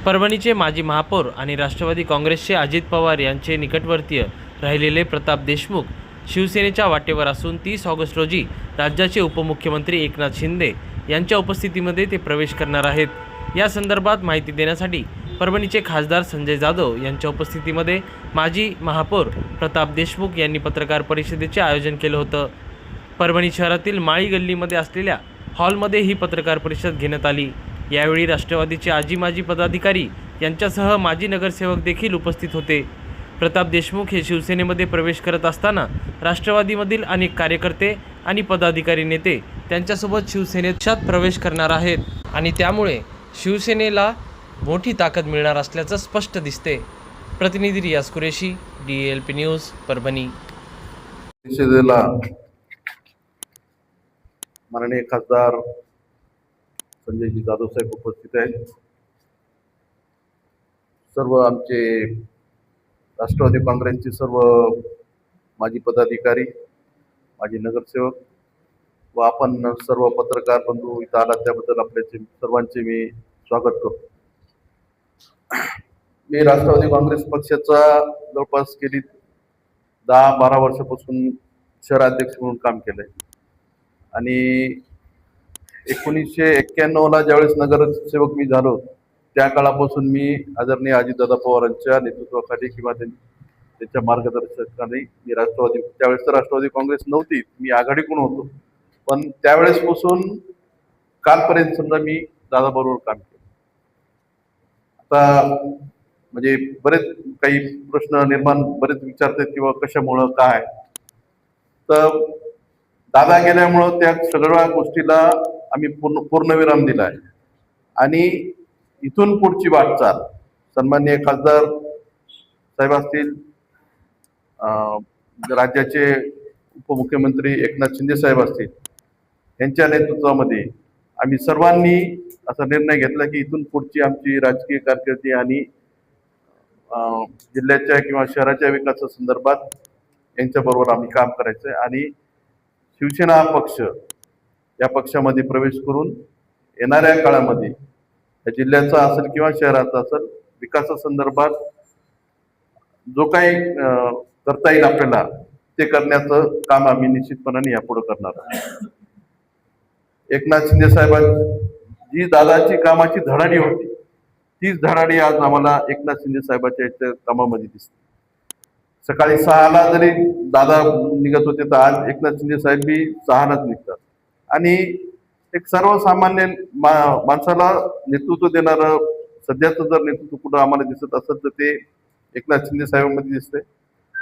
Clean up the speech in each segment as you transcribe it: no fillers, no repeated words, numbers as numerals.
परभणीचे माजी महापौर आणि राष्ट्रवादी काँग्रेसचे अजित पवार यांचे निकटवर्तीय राहिलेले प्रताप देशमुख शिवसेनेच्या वाटेवर असून 30 ऑगस्ट रोजी राज्याचे उपमुख्यमंत्री एकनाथ शिंदे यांच्या उपस्थितीमध्ये ते प्रवेश करणार आहेत। या संदर्भात माहिती देण्यासाठी परभणीचे खासदार संजय जाधव यांच्या उपस्थितीमध्ये माजी महापौर प्रताप देशमुख यांनी पत्रकार परिषदेचे आयोजन केले होतं। परभणी शहरातील माळी गल्लीमध्ये असलेल्या हॉलमध्ये ही पत्रकार परिषद घेण्यात आली। यावेळी राष्ट्रवादीचे माजी पदाधिकारी यांच्यासह माजी नगरसेवक देखील उपस्थित होते। प्रताप देशमुख हे शिवसेनेमध्ये प्रवेश करत असताना राष्ट्रवादीमधील अनेक कार्यकर्ते आणि पदाधिकारी नेते त्यांच्यासोबत शिवसेनेत प्रवेश करणार आहेत आणि त्यामुळे शिवसेनेला मोठी ताकद मिळणार असल्याचं स्पष्ट दिसते। प्रतिनिधी रियाज कुरेशी, DLP न्यूज, परभणी। माननीय खासदार संजयजी जाधव साहेब उपस्थित आहेत। सर्व आमचे राष्ट्रवादी काँग्रेसचे सर्व माजी पदाधिकारी, माजी नगरसेवक व आपण सर्व पत्रकार बंधू इथं आलात त्याबद्दल आपल्याचे सर्वांचे मी स्वागत करतो। मी राष्ट्रवादी काँग्रेस पक्षाचा जवळपास गेली 10-12 वर्षापासून शहराध्यक्ष म्हणून काम केलंय आणि 1991 ला ज्यावेळेस नगरसेवक मी झालो त्या काळापासून मी आदरणीय अजितदादा पवारांच्या नेतृत्वाखाली किंवा त्यांच्या मार्गदर्शनाखाली मी त्यावेळेस तर राष्ट्रवादी काँग्रेस नव्हती, मी आघाडीकडून होतो, पण त्यावेळेसपासून कालपर्यंत समजा मी दादाबरोबर काम केलं। आता म्हणजे बरेच काही प्रश्न बरेच विचारतात किंवा कशामुळं काय, तर दादा गेल्यामुळं त्या सगळ्या गोष्टीला आम्ही पूर्णविराम दिला आहे आणि इथून पुढची वाटचाल सन्माननीय खासदार साहेब असतील, राज्याचे उपमुख्यमंत्री एकनाथ शिंदे साहेब असतील, यांच्या नेतृत्वामध्ये आम्ही सर्वांनी असा निर्णय घेतला की इथून पुढची आमची राजकीय कारकिर्दी आणि जिल्ह्याच्या किंवा शहराच्या विकासासंदर्भात यांच्याबरोबर आम्ही काम करायचं आहे आणि शिवसेना हा पक्ष या पक्षामध्ये प्रवेश करून येणाऱ्या काळामध्ये या जिल्ह्याचा असेल किंवा शहराचा असेल विकासासंदर्भात जो काही करता येईल आपल्याला ते करण्याचं काम आम्ही निश्चितपणाने यापुढे करणार आहोत। एकनाथ शिंदे साहेबांची जी दादाची कामाची धडाडी होती तीच धडाडी आज आम्हाला एकनाथ शिंदे साहेबांच्या कामामध्ये दिसते। सकाळी 6ला जरी दादा निघत होते तर आज एकनाथ शिंदे साहेब बी 6लाच निघतात आणि एक सर्वसामान्य माणसाला नेतृत्व देणारं सध्याचं जर नेतृत्व कुठं आम्हाला दिसत असेल तर ते एकनाथ शिंदे साहेबांमध्ये दिसते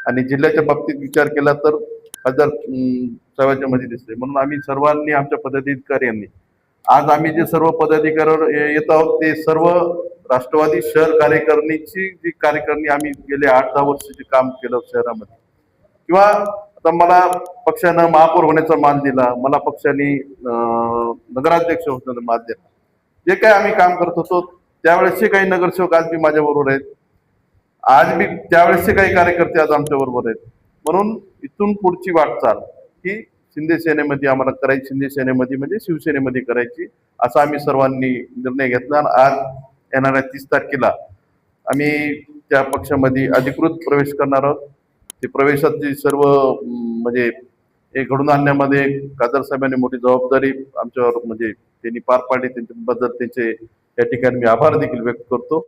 आणि जिल्ह्याच्या बाबतीत विचार केला तर खासदार साहेबांच्या मध्ये दिसते। म्हणून आम्ही सर्वांनी आमच्या पदाधिकाऱ्यांनी आज आम्ही जे सर्व पदाधिकाऱ्यावर येत आहोत ते सर्व राष्ट्रवादी शहर कार्यकारिणीची जी कार्यकारिणी आम्ही गेले 8-10 वर्षाचे काम केलं शहरामध्ये, किंवा आता मला पक्षानं महापौर होण्याचा मान दिला, मला पक्षाने नगराध्यक्ष होण्याचा मान दिला, जे काही आम्ही काम करत होतो त्यावेळेसचे काही नगरसेवक आज मी माझ्या बरोबर आहेत, आज मी त्यावेळेसचे काही कार्यकर्ते आज आमच्या बरोबर आहेत। म्हणून इथून पुढची वाटचाल ही शिंदे सेनेमध्ये आम्हाला करायची, शिंदे सेनेमध्ये म्हणजे शिवसेनेमध्ये करायची असा आम्ही सर्वांनी निर्णय घेतला। आज येणाऱ्या 30 तारखेला आम्ही त्या पक्षामध्ये अधिकृत प्रवेश करणार आहोत। ते प्रवेशाची सर्व म्हणजे हे घडून आणण्यामध्ये खासदार साहेबांनी मोठी जबाबदारी आमच्यावर म्हणजे त्यांनी पार पाडली, त्यांच्याबद्दल त्यांचे या ठिकाणी मी आभार देखील व्यक्त करतो।